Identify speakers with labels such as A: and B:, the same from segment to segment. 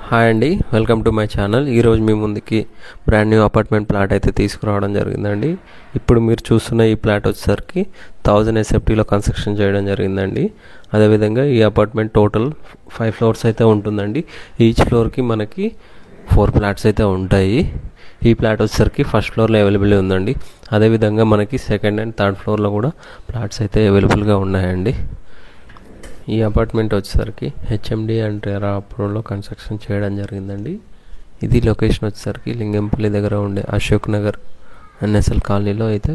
A: Hi అండి, welcome to my channel. ఈరోజు మీ ముందుకి బ్రాండ్ న్యూ అపార్ట్మెంట్ ప్లాట్ అయితే తీసుకురావడం జరిగిందండి. ఇప్పుడు మీరు చూస్తున్న ఈ ప్లాట్ వచ్చేసరికి 1000 SFTలో కన్స్ట్రక్షన్ చేయడం జరిగిందండి. అదేవిధంగా ఈ అపార్ట్మెంట్ టోటల్ 5 ఫ్లోర్స్ అయితే ఉంటుందండి. ఈచ్ ఫ్లోర్కి మనకి 4 ఫ్లాట్స్ అయితే ఉంటాయి. ఈ ప్లాట్ వచ్చేసరికి ఫస్ట్ ఫ్లోర్లో అవైలబుల్ ఉందండి. అదేవిధంగా మనకి సెకండ్ అండ్ థర్డ్ ఫ్లోర్లో కూడా ప్లాట్స్ అయితే అవైలబుల్గా ఉన్నాయండి. ఈ అపార్ట్మెంట్ వచ్చేసరికి HMD అండ్ RERA అప్రూవల్లో కన్స్ట్రక్షన్ చేయడం జరిగిందండి. ఇది లొకేషన్ వచ్చేసరికి లింగంపల్లి దగ్గర ఉండే అశోక్ నగర్ NSL కాలనీలో అయితే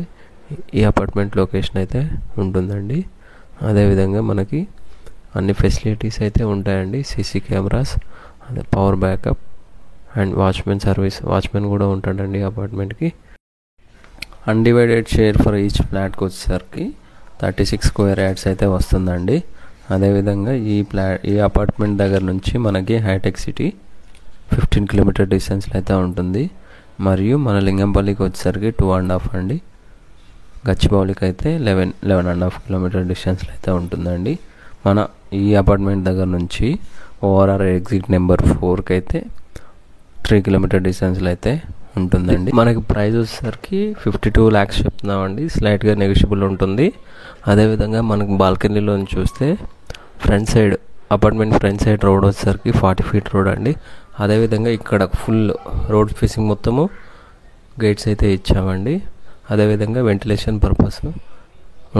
A: ఈ అపార్ట్మెంట్ లొకేషన్ అయితే ఉంటుందండి. అదేవిధంగా మనకి అన్ని ఫెసిలిటీస్ అయితే ఉంటాయండి. CC కెమెరాస్, అదే పవర్ బ్యాకప్ అండ్ వాచ్మెన్ కూడా ఉంటాడండి అపార్ట్మెంట్కి. అన్డివైడెడ్ షేర్ ఫర్ ఈచ్ ఫ్లాట్కి వచ్చేసరికి 36 స్క్వేర్ యార్డ్స్ అయితే వస్తుందండి. అదేవిధంగా ఈ అపార్ట్మెంట్ దగ్గర నుంచి మనకి హైటెక్ సిటీ 15 కిలోమీటర్ డిస్టెన్స్లో అయితే ఉంటుంది. మరియు మన లింగంపల్లికి వచ్చేసరికి 2.5 అండి. గచ్చిబౌలికి అయితే 11.5 కిలోమీటర్ డిస్టెన్స్లో అయితే ఉంటుందండి. మన ఈ అపార్ట్మెంట్ దగ్గర నుంచి ORR ఎగ్జిట్ నెంబర్ 4కి అయితే 3 కిలోమీటర్ డిస్టెన్స్లో అయితే ఉంటుందండి. మనకి ప్రైస్ వచ్చేసరికి 52 lakhs చెప్తున్నామండి. స్లైట్గా నెగోషియబుల్ ఉంటుంది. అదేవిధంగా మనకు బాల్కనీలో చూస్తే అపార్ట్మెంట్ ఫ్రంట్ సైడ్ రోడ్ వచ్చేసరికి 40 feet రోడ్ అండి. అదేవిధంగా ఇక్కడ ఫుల్ రోడ్ ఫేసింగ్ మొత్తము గేట్స్ అయితే ఇచ్చామండి. అదేవిధంగా వెంటిలేషన్ పర్పస్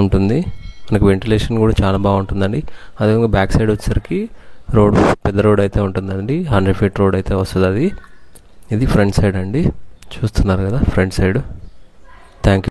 A: ఉంటుంది. మనకు వెంటిలేషన్ కూడా చాలా బాగుంటుందండి. అదేవిధంగా బ్యాక్ సైడ్ వచ్చేసరికి పెద్ద రోడ్ అయితే ఉంటుందండి. 100 feet రోడ్ అయితే వస్తుంది. ఇది ఫ్రంట్ సైడ్ అండి, చూస్తున్నారు కదా ఫ్రంట్ సైడ్. Thank you.